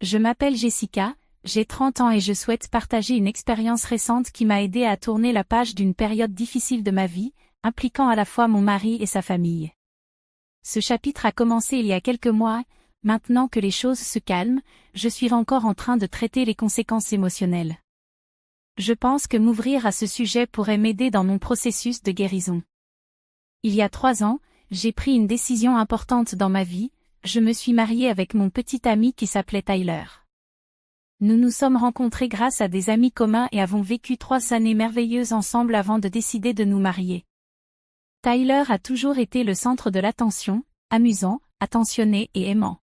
Je m'appelle Jessica, j'ai 30 ans et je souhaite partager une expérience récente qui m'a aidé à tourner la page d'une période difficile de ma vie, impliquant à la fois mon mari et sa famille. Ce chapitre a commencé il y a quelques mois, maintenant que les choses se calment, je suis encore en train de traiter les conséquences émotionnelles. Je pense que m'ouvrir à ce sujet pourrait m'aider dans mon processus de guérison. Il y a 3 ans, j'ai pris une décision importante dans ma vie, je me suis mariée avec mon petit ami qui s'appelait Tyler. Nous nous sommes rencontrés grâce à des amis communs et avons vécu 3 années merveilleuses ensemble avant de décider de nous marier. Tyler a toujours été le centre de l'attention, amusant, attentionné et aimant.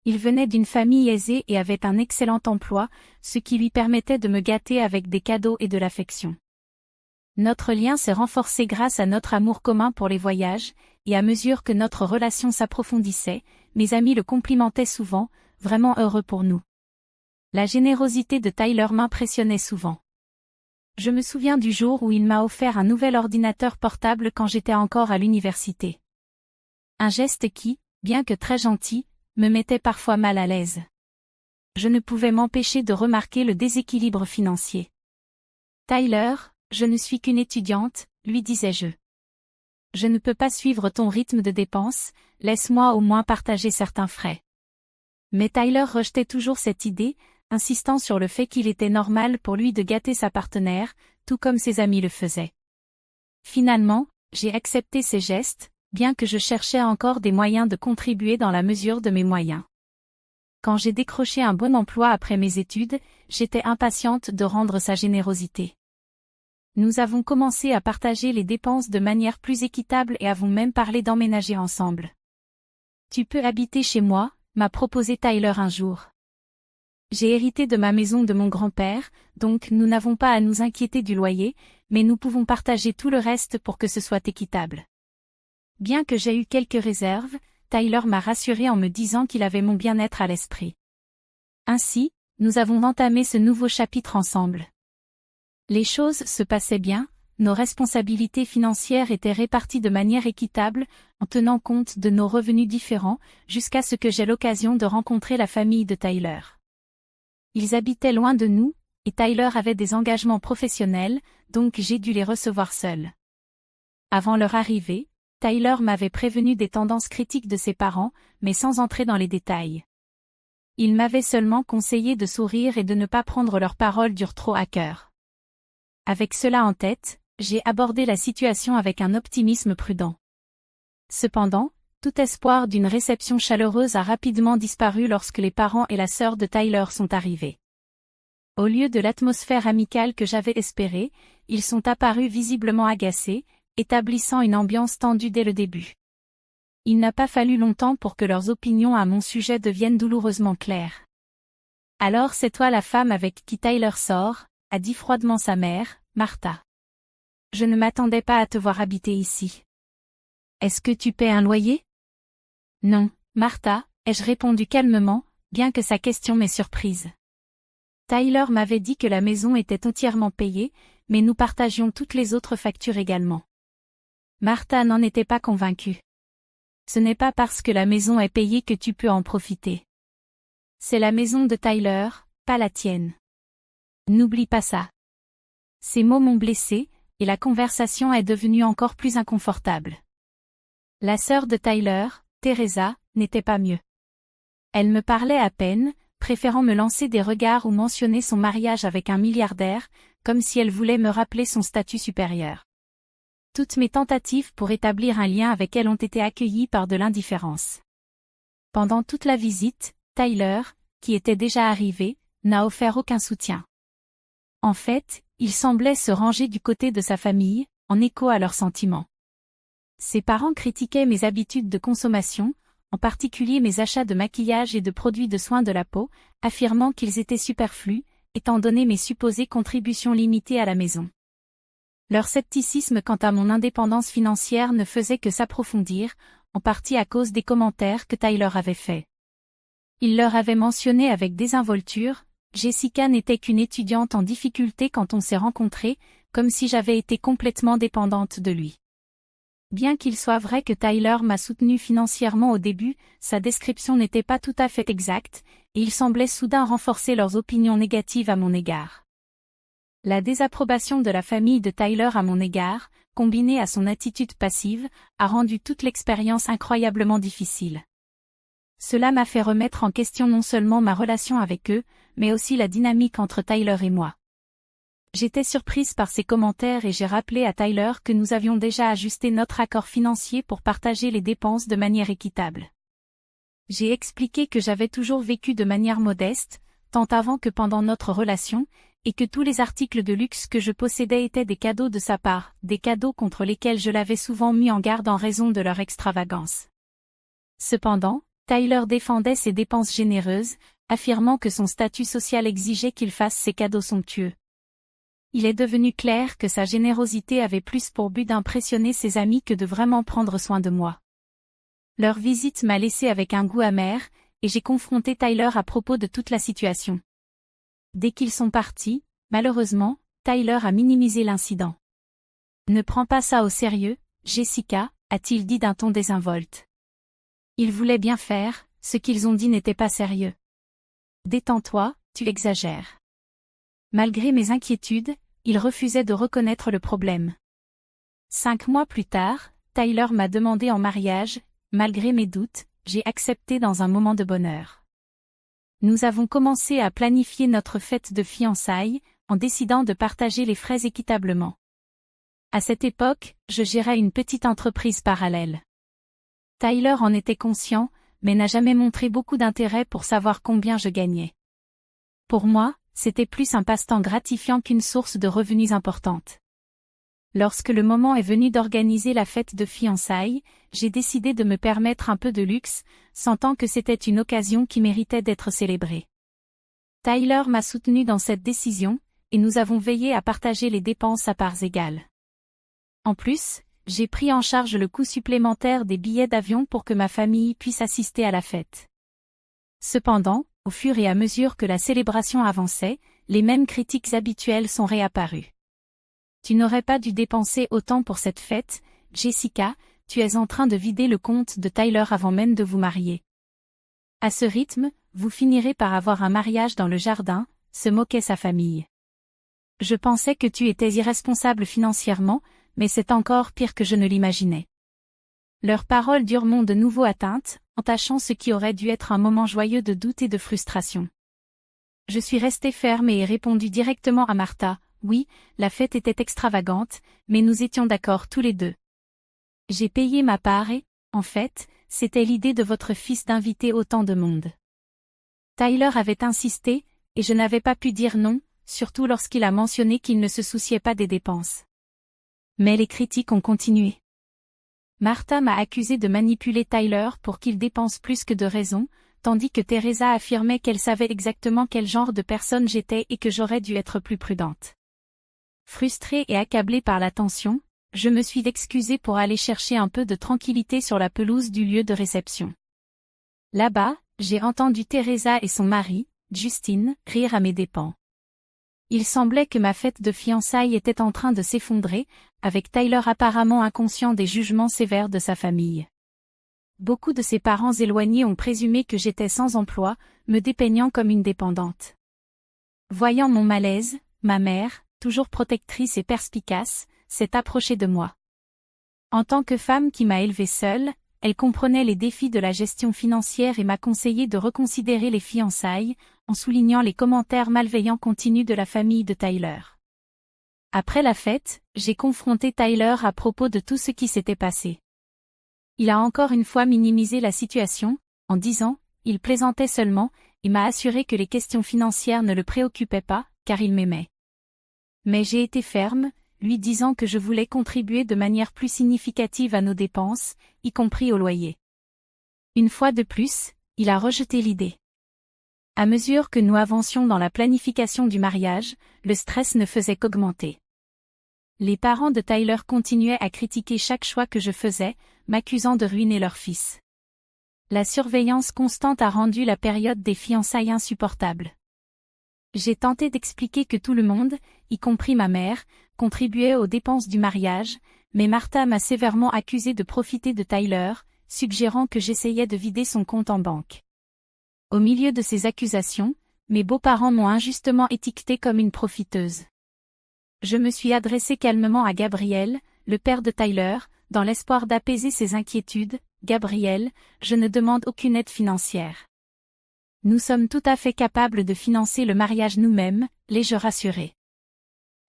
Il venait d'une famille aisée et avait un excellent emploi, ce qui lui permettait de me gâter avec des cadeaux et de l'affection. Notre lien s'est renforcé grâce à notre amour commun pour les voyages, et à mesure que notre relation s'approfondissait, mes amis le complimentaient souvent, vraiment heureux pour nous. La générosité de Tyler m'impressionnait souvent. Je me souviens du jour où il m'a offert un nouvel ordinateur portable quand j'étais encore à l'université. Un geste qui, bien que très gentil, me mettait parfois mal à l'aise. Je ne pouvais m'empêcher de remarquer le déséquilibre financier. Tyler, je ne suis qu'une étudiante, lui disais-je. Je ne peux pas suivre ton rythme de dépenses, laisse-moi au moins partager certains frais. Mais Tyler rejetait toujours cette idée, insistant sur le fait qu'il était normal pour lui de gâter sa partenaire, tout comme ses amis le faisaient. Finalement, j'ai accepté ces gestes, bien que je cherchais encore des moyens de contribuer dans la mesure de mes moyens. Quand j'ai décroché un bon emploi après mes études, j'étais impatiente de rendre sa générosité. Nous avons commencé à partager les dépenses de manière plus équitable et avons même parlé d'emménager ensemble. Tu peux habiter chez moi, m'a proposé Tyler un jour. J'ai hérité de ma maison de mon grand-père, donc nous n'avons pas à nous inquiéter du loyer, mais nous pouvons partager tout le reste pour que ce soit équitable. Bien que j'aie eu quelques réserves, Tyler m'a rassurée en me disant qu'il avait mon bien-être à l'esprit. Ainsi, nous avons entamé ce nouveau chapitre ensemble. Les choses se passaient bien, nos responsabilités financières étaient réparties de manière équitable, en tenant compte de nos revenus différents, jusqu'à ce que j'aie l'occasion de rencontrer la famille de Tyler. Ils habitaient loin de nous, et Tyler avait des engagements professionnels, donc j'ai dû les recevoir seul. Avant leur arrivée, Tyler m'avait prévenu des tendances critiques de ses parents, mais sans entrer dans les détails. Il m'avait seulement conseillé de sourire et de ne pas prendre leurs paroles dures trop à cœur. Avec cela en tête, j'ai abordé la situation avec un optimisme prudent. Cependant, tout espoir d'une réception chaleureuse a rapidement disparu lorsque les parents et la sœur de Tyler sont arrivés. Au lieu de l'atmosphère amicale que j'avais espérée, ils sont apparus visiblement agacés, établissant une ambiance tendue dès le début. Il n'a pas fallu longtemps pour que leurs opinions à mon sujet deviennent douloureusement claires. Alors c'est toi la femme avec qui Tyler sort, a dit froidement sa mère, Martha. Je ne m'attendais pas à te voir habiter ici. Est-ce que tu paies un loyer? Non, Martha, ai-je répondu calmement, bien que sa question m'ait surprise. Tyler m'avait dit que la maison était entièrement payée, mais nous partagions toutes les autres factures également. Martha n'en était pas convaincue. Ce n'est pas parce que la maison est payée que tu peux en profiter. C'est la maison de Tyler, pas la tienne. N'oublie pas ça. Ces mots m'ont blessée, et la conversation est devenue encore plus inconfortable. La sœur de Tyler, Teresa, n'était pas mieux. Elle me parlait à peine, préférant me lancer des regards ou mentionner son mariage avec un milliardaire, comme si elle voulait me rappeler son statut supérieur. Toutes mes tentatives pour établir un lien avec elle ont été accueillies par de l'indifférence. Pendant toute la visite, Tyler, qui était déjà arrivé, n'a offert aucun soutien. En fait, il semblait se ranger du côté de sa famille, en écho à leurs sentiments. Ses parents critiquaient mes habitudes de consommation, en particulier mes achats de maquillage et de produits de soins de la peau, affirmant qu'ils étaient superflus, étant donné mes supposées contributions limitées à la maison. Leur scepticisme quant à mon indépendance financière ne faisait que s'approfondir, en partie à cause des commentaires que Tyler avait faits. Il leur avait mentionné avec désinvolture, Jessica n'était qu'une étudiante en difficulté quand on s'est rencontrés, comme si j'avais été complètement dépendante de lui. Bien qu'il soit vrai que Tyler m'a soutenue financièrement au début, sa description n'était pas tout à fait exacte, et ils semblaient soudain renforcer leurs opinions négatives à mon égard. La désapprobation de la famille de Tyler à mon égard, combinée à son attitude passive, a rendu toute l'expérience incroyablement difficile. Cela m'a fait remettre en question non seulement ma relation avec eux, mais aussi la dynamique entre Tyler et moi. J'étais surprise par ces commentaires et j'ai rappelé à Tyler que nous avions déjà ajusté notre accord financier pour partager les dépenses de manière équitable. J'ai expliqué que j'avais toujours vécu de manière modeste, tant avant que pendant notre relation, et que tous les articles de luxe que je possédais étaient des cadeaux de sa part, des cadeaux contre lesquels je l'avais souvent mis en garde en raison de leur extravagance. Cependant, Tyler défendait ses dépenses généreuses, affirmant que son statut social exigeait qu'il fasse ces cadeaux somptueux. Il est devenu clair que sa générosité avait plus pour but d'impressionner ses amis que de vraiment prendre soin de moi. Leur visite m'a laissé avec un goût amer, et j'ai confronté Tyler à propos de toute la situation. Dès qu'ils sont partis, malheureusement, Tyler a minimisé l'incident. « Ne prends pas ça au sérieux, Jessica », a-t-il dit d'un ton désinvolte. Ils voulaient bien faire, ce qu'ils ont dit n'était pas sérieux. « Détends-toi, tu exagères. » Malgré mes inquiétudes, il refusait de reconnaître le problème. 5 mois plus tard, Tyler m'a demandé en mariage, malgré mes doutes, j'ai accepté dans un moment de bonheur. Nous avons commencé à planifier notre fête de fiançailles, en décidant de partager les frais équitablement. À cette époque, je gérais une petite entreprise parallèle. Tyler en était conscient, mais n'a jamais montré beaucoup d'intérêt pour savoir combien je gagnais. Pour moi, c'était plus un passe-temps gratifiant qu'une source de revenus importante. Lorsque le moment est venu d'organiser la fête de fiançailles, j'ai décidé de me permettre un peu de luxe, sentant que c'était une occasion qui méritait d'être célébrée. Tyler m'a soutenu dans cette décision, et nous avons veillé à partager les dépenses à parts égales. En plus, j'ai pris en charge le coût supplémentaire des billets d'avion pour que ma famille puisse assister à la fête. Cependant, au fur et à mesure que la célébration avançait, les mêmes critiques habituelles sont réapparues. Tu n'aurais pas dû dépenser autant pour cette fête, Jessica, tu es en train de vider le compte de Tyler avant même de vous marier. À ce rythme, vous finirez par avoir un mariage dans le jardin, se moquait sa famille. Je pensais que tu étais irresponsable financièrement, mais c'est encore pire que je ne l'imaginais. Leurs paroles durent m'ont de nouveau atteinte, entachant ce qui aurait dû être un moment joyeux de doute et de frustration. Je suis restée ferme et ai répondu directement à Martha, oui, la fête était extravagante, mais nous étions d'accord tous les deux. J'ai payé ma part et, en fait, c'était l'idée de votre fils d'inviter autant de monde. Tyler avait insisté, et je n'avais pas pu dire non, surtout lorsqu'il a mentionné qu'il ne se souciait pas des dépenses. Mais les critiques ont continué. Martha m'a accusé de manipuler Tyler pour qu'il dépense plus que de raison, tandis que Teresa affirmait qu'elle savait exactement quel genre de personne j'étais et que j'aurais dû être plus prudente. Frustrée et accablée par la tension, je me suis excusée pour aller chercher un peu de tranquillité sur la pelouse du lieu de réception. Là-bas, j'ai entendu Teresa et son mari, Justine, rire à mes dépens. Il semblait que ma fête de fiançailles était en train de s'effondrer, avec Tyler apparemment inconscient des jugements sévères de sa famille. Beaucoup de ses parents éloignés ont présumé que j'étais sans emploi, me dépeignant comme une dépendante. Voyant mon malaise, ma mère, toujours protectrice et perspicace, s'est approchée de moi. En tant que femme qui m'a élevée seule, elle comprenait les défis de la gestion financière et m'a conseillé de reconsidérer les fiançailles, en soulignant les commentaires malveillants continus de la famille de Tyler. Après la fête, j'ai confronté Tyler à propos de tout ce qui s'était passé. Il a encore une fois minimisé la situation, en disant, il plaisantait seulement, et m'a assuré que les questions financières ne le préoccupaient pas, car il m'aimait. Mais j'ai été ferme, lui disant que je voulais contribuer de manière plus significative à nos dépenses, y compris au loyer. Une fois de plus, il a rejeté l'idée. À mesure que nous avancions dans la planification du mariage, le stress ne faisait qu'augmenter. Les parents de Tyler continuaient à critiquer chaque choix que je faisais, m'accusant de ruiner leur fils. La surveillance constante a rendu la période des fiançailles insupportable. J'ai tenté d'expliquer que tout le monde, y compris ma mère, contribuait aux dépenses du mariage, mais Martha m'a sévèrement accusé de profiter de Tyler, suggérant que j'essayais de vider son compte en banque. Au milieu de ces accusations, mes beaux-parents m'ont injustement étiquetée comme une profiteuse. Je me suis adressée calmement à Gabriel, le père de Tyler, dans l'espoir d'apaiser ses inquiétudes. Gabriel, je ne demande aucune aide financière. Nous sommes tout à fait capables de financer le mariage nous-mêmes, l'ai-je rassuré.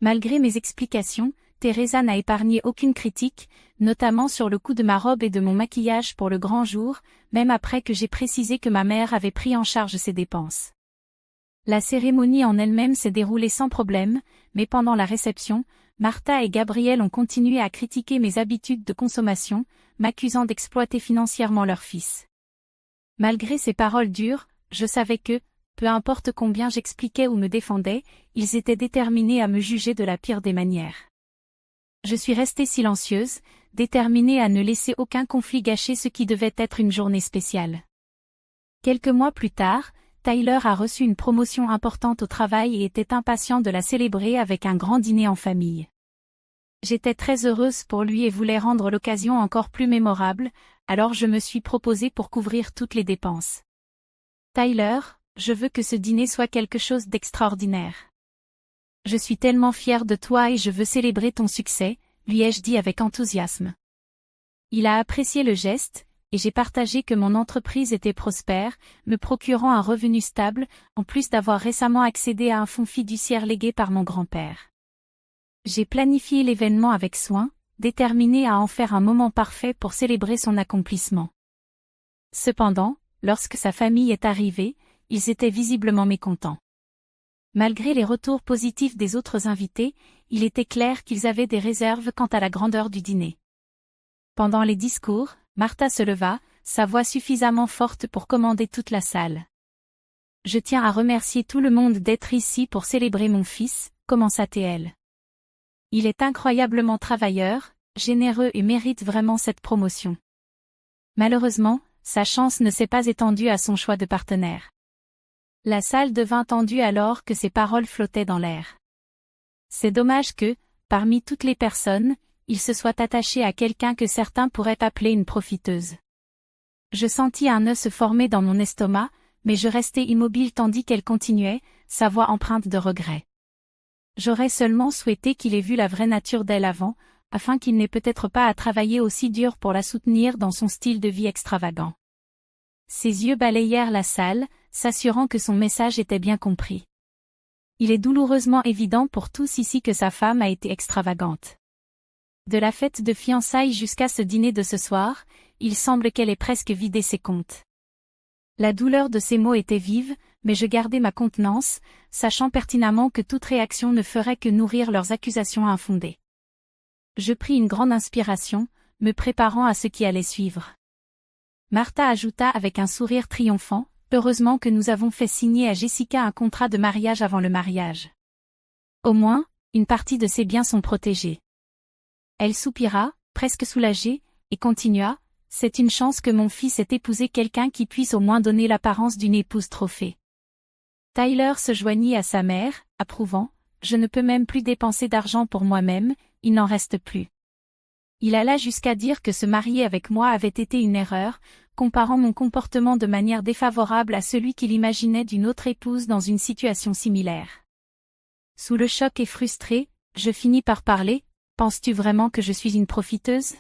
Malgré mes explications, Teresa n'a épargné aucune critique, notamment sur le coût de ma robe et de mon maquillage pour le grand jour, même après que j'ai précisé que ma mère avait pris en charge ces dépenses. La cérémonie en elle-même s'est déroulée sans problème, mais pendant la réception, Martha et Gabriel ont continué à critiquer mes habitudes de consommation, m'accusant d'exploiter financièrement leur fils. Malgré ces paroles dures, je savais que, peu importe combien j'expliquais ou me défendais, ils étaient déterminés à me juger de la pire des manières. Je suis restée silencieuse, déterminée à ne laisser aucun conflit gâcher ce qui devait être une journée spéciale. Quelques mois plus tard, Tyler a reçu une promotion importante au travail et était impatient de la célébrer avec un grand dîner en famille. J'étais très heureuse pour lui et voulais rendre l'occasion encore plus mémorable, alors je me suis proposée pour couvrir toutes les dépenses. Tyler, je veux que ce dîner soit quelque chose d'extraordinaire. Je suis tellement fière de toi et je veux célébrer ton succès, lui ai-je dit avec enthousiasme. Il a apprécié le geste, et j'ai partagé que mon entreprise était prospère, me procurant un revenu stable, en plus d'avoir récemment accédé à un fonds fiduciaire légué par mon grand-père. J'ai planifié l'événement avec soin, déterminé à en faire un moment parfait pour célébrer son accomplissement. Cependant, lorsque sa famille est arrivée, ils étaient visiblement mécontents. Malgré les retours positifs des autres invités, il était clair qu'ils avaient des réserves quant à la grandeur du dîner. Pendant les discours, Martha se leva, sa voix suffisamment forte pour commander toute la salle. « Je tiens à remercier tout le monde d'être ici pour célébrer mon fils, commença-t-elle. Il est incroyablement travailleur, généreux et mérite vraiment cette promotion. Malheureusement, sa chance ne s'est pas étendue à son choix de partenaire. » La salle devint tendue alors que ces paroles flottaient dans l'air. C'est dommage que, parmi toutes les personnes, il se soit attaché à quelqu'un que certains pourraient appeler une profiteuse. Je sentis un nœud se former dans mon estomac, mais je restai immobile tandis qu'elle continuait, sa voix empreinte de regret. J'aurais seulement souhaité qu'il ait vu la vraie nature d'elle avant, afin qu'il n'ait peut-être pas à travailler aussi dur pour la soutenir dans son style de vie extravagant. Ses yeux balayèrent la salle, s'assurant que son message était bien compris. Il est douloureusement évident pour tous ici que sa femme a été extravagante. De la fête de fiançailles jusqu'à ce dîner de ce soir, il semble qu'elle ait presque vidé ses comptes. La douleur de ces mots était vive, mais je gardai ma contenance, sachant pertinemment que toute réaction ne ferait que nourrir leurs accusations infondées. Je pris une grande inspiration, me préparant à ce qui allait suivre. Martha ajouta avec un sourire triomphant, « Heureusement que nous avons fait signer à Jessica un contrat de mariage avant le mariage. Au moins, une partie de ses biens sont protégés. » Elle soupira, presque soulagée, et continua, « C'est une chance que mon fils ait épousé quelqu'un qui puisse au moins donner l'apparence d'une épouse trophée. » Tyler se joignit à sa mère, approuvant, « Je ne peux même plus dépenser d'argent pour moi-même, il n'en reste plus. » Il alla jusqu'à dire que se marier avec moi avait été une erreur, comparant mon comportement de manière défavorable à celui qu'il imaginait d'une autre épouse dans une situation similaire. Sous le choc et frustré, je finis par parler, « Penses-tu vraiment que je suis une profiteuse ?»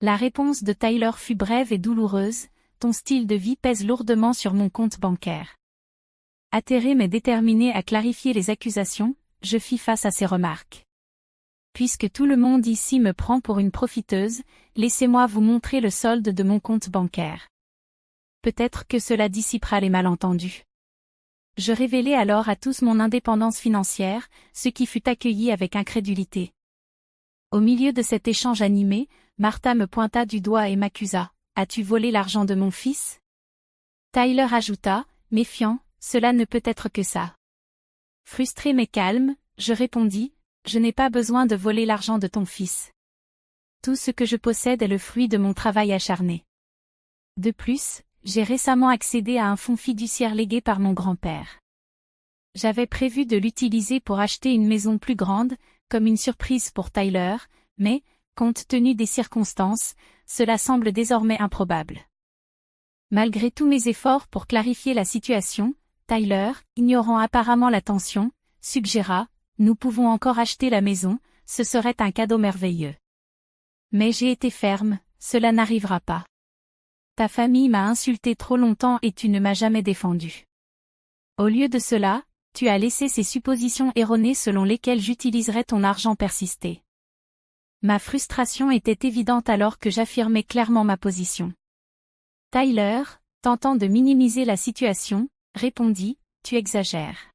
La réponse de Tyler fut brève et douloureuse, « Ton style de vie pèse lourdement sur mon compte bancaire. » Atterré mais déterminé à clarifier les accusations, je fis face à ces remarques. Puisque tout le monde ici me prend pour une profiteuse, laissez-moi vous montrer le solde de mon compte bancaire. Peut-être que cela dissipera les malentendus. Je révélai alors à tous mon indépendance financière, ce qui fut accueilli avec incrédulité. Au milieu de cet échange animé, Martha me pointa du doigt et m'accusa. « As-tu volé l'argent de mon fils ?» Tyler ajouta, méfiant, « Cela ne peut être que ça. » Frustré mais calme, je répondis, « Je n'ai pas besoin de voler l'argent de ton fils. Tout ce que je possède est le fruit de mon travail acharné. De plus, j'ai récemment accédé à un fonds fiduciaire légué par mon grand-père. J'avais prévu de l'utiliser pour acheter une maison plus grande, comme une surprise pour Tyler, mais, compte tenu des circonstances, cela semble désormais improbable. Malgré tous mes efforts pour clarifier la situation, Tyler, ignorant apparemment la tension, suggéra « Nous pouvons encore acheter la maison, ce serait un cadeau merveilleux. » Mais j'ai été ferme, cela n'arrivera pas. Ta famille m'a insulté trop longtemps et tu ne m'as jamais défendu. Au lieu de cela, tu as laissé ces suppositions erronées selon lesquelles j'utiliserais ton argent persister. Ma frustration était évidente alors que j'affirmais clairement ma position. Tyler, tentant de minimiser la situation, répondit « Tu exagères. »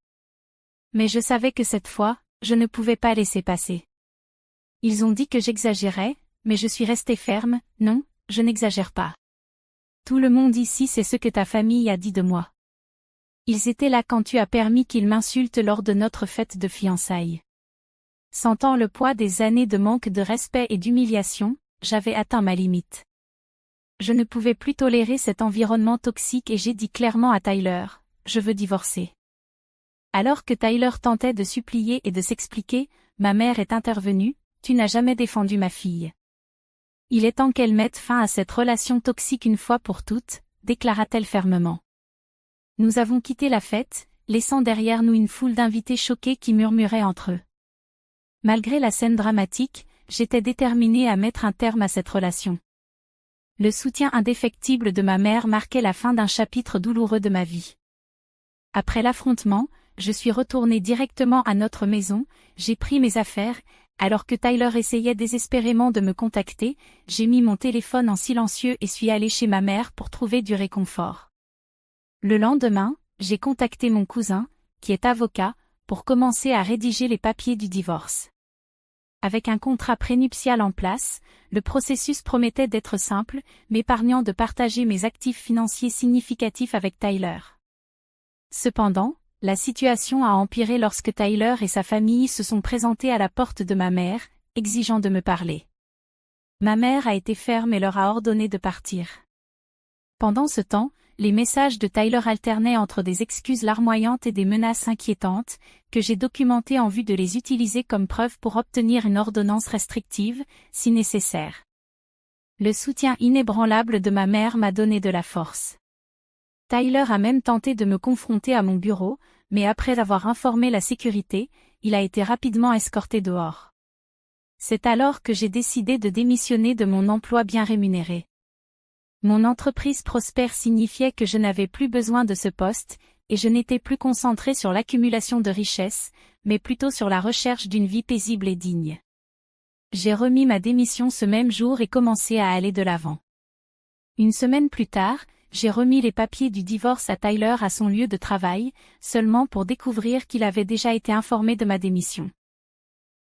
Mais je savais que cette fois, je ne pouvais pas laisser passer. Ils ont dit que j'exagérais, mais je suis restée ferme, non, je n'exagère pas. Tout le monde ici sait ce que ta famille a dit de moi. Ils étaient là quand tu as permis qu'ils m'insultent lors de notre fête de fiançailles. Sentant le poids des années de manque de respect et d'humiliation, j'avais atteint ma limite. Je ne pouvais plus tolérer cet environnement toxique et j'ai dit clairement à Tyler, je veux divorcer. Alors que Tyler tentait de supplier et de s'expliquer, ma mère est intervenue, tu n'as jamais défendu ma fille. Il est temps qu'elle mette fin à cette relation toxique une fois pour toutes, déclara-t-elle fermement. Nous avons quitté la fête, laissant derrière nous une foule d'invités choqués qui murmuraient entre eux. Malgré la scène dramatique, j'étais déterminée à mettre un terme à cette relation. Le soutien indéfectible de ma mère marquait la fin d'un chapitre douloureux de ma vie. Après l'affrontement, je suis retournée directement à notre maison, j'ai pris mes affaires. Alors que Tyler essayait désespérément de me contacter, j'ai mis mon téléphone en silencieux et suis allée chez ma mère pour trouver du réconfort. Le lendemain, j'ai contacté mon cousin, qui est avocat, pour commencer à rédiger les papiers du divorce. Avec un contrat prénuptial en place, le processus promettait d'être simple, m'épargnant de partager mes actifs financiers significatifs avec Tyler. Cependant, la situation a empiré lorsque Tyler et sa famille se sont présentés à la porte de ma mère, exigeant de me parler. Ma mère a été ferme et leur a ordonné de partir. Pendant ce temps, les messages de Tyler alternaient entre des excuses larmoyantes et des menaces inquiétantes, que j'ai documentées en vue de les utiliser comme preuve pour obtenir une ordonnance restrictive, si nécessaire. Le soutien inébranlable de ma mère m'a donné de la force. Tyler a même tenté de me confronter à mon bureau, mais après avoir informé la sécurité, il a été rapidement escorté dehors. C'est alors que j'ai décidé de démissionner de mon emploi bien rémunéré. Mon entreprise prospère signifiait que je n'avais plus besoin de ce poste, et je n'étais plus concentrée sur l'accumulation de richesses, mais plutôt sur la recherche d'une vie paisible et digne. J'ai remis ma démission ce même jour et commencé à aller de l'avant. Une semaine plus tard, j'ai remis les papiers du divorce à Tyler à son lieu de travail, seulement pour découvrir qu'il avait déjà été informé de ma démission.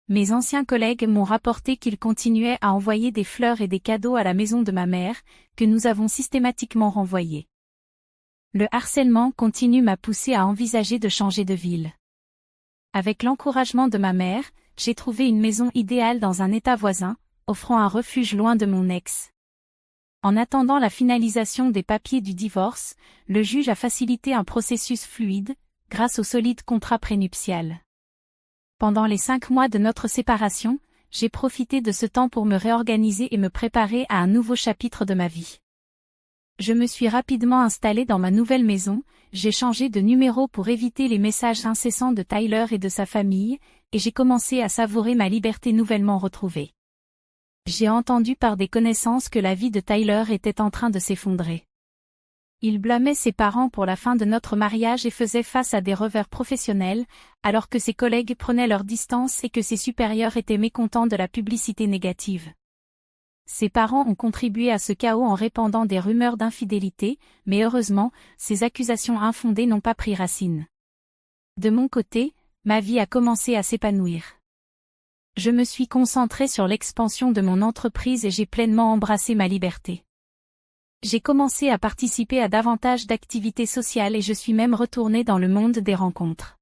Mes anciens collègues m'ont rapporté qu'ils continuaient à envoyer des fleurs et des cadeaux à la maison de ma mère, que nous avons systématiquement renvoyés. Le harcèlement continu m'a poussé à envisager de changer de ville. Avec l'encouragement de ma mère, j'ai trouvé une maison idéale dans un état voisin, offrant un refuge loin de mon ex. En attendant la finalisation des papiers du divorce, le juge a facilité un processus fluide, grâce au solide contrat prénuptial. Pendant les 5 mois de notre séparation, j'ai profité de ce temps pour me réorganiser et me préparer à un nouveau chapitre de ma vie. Je me suis rapidement installée dans ma nouvelle maison, j'ai changé de numéro pour éviter les messages incessants de Tyler et de sa famille, et j'ai commencé à savourer ma liberté nouvellement retrouvée. J'ai entendu par des connaissances que la vie de Tyler était en train de s'effondrer. Il blâmait ses parents pour la fin de notre mariage et faisait face à des revers professionnels, alors que ses collègues prenaient leur distance et que ses supérieurs étaient mécontents de la publicité négative. Ses parents ont contribué à ce chaos en répandant des rumeurs d'infidélité, mais heureusement, ces accusations infondées n'ont pas pris racine. De mon côté, ma vie a commencé à s'épanouir. Je me suis concentrée sur l'expansion de mon entreprise et j'ai pleinement embrassé ma liberté. J'ai commencé à participer à davantage d'activités sociales et je suis même retournée dans le monde des rencontres.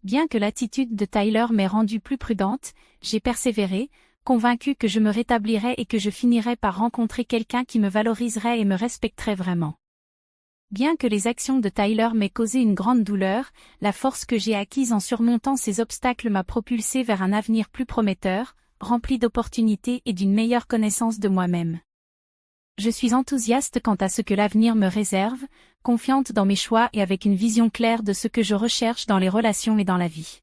Bien que l'attitude de Tyler m'ait rendue plus prudente, j'ai persévéré, convaincue que je me rétablirais et que je finirais par rencontrer quelqu'un qui me valoriserait et me respecterait vraiment. Bien que les actions de Tyler m'aient causé une grande douleur, la force que j'ai acquise en surmontant ces obstacles m'a propulsée vers un avenir plus prometteur, rempli d'opportunités et d'une meilleure connaissance de moi-même. Je suis enthousiaste quant à ce que l'avenir me réserve, confiante dans mes choix et avec une vision claire de ce que je recherche dans les relations et dans la vie.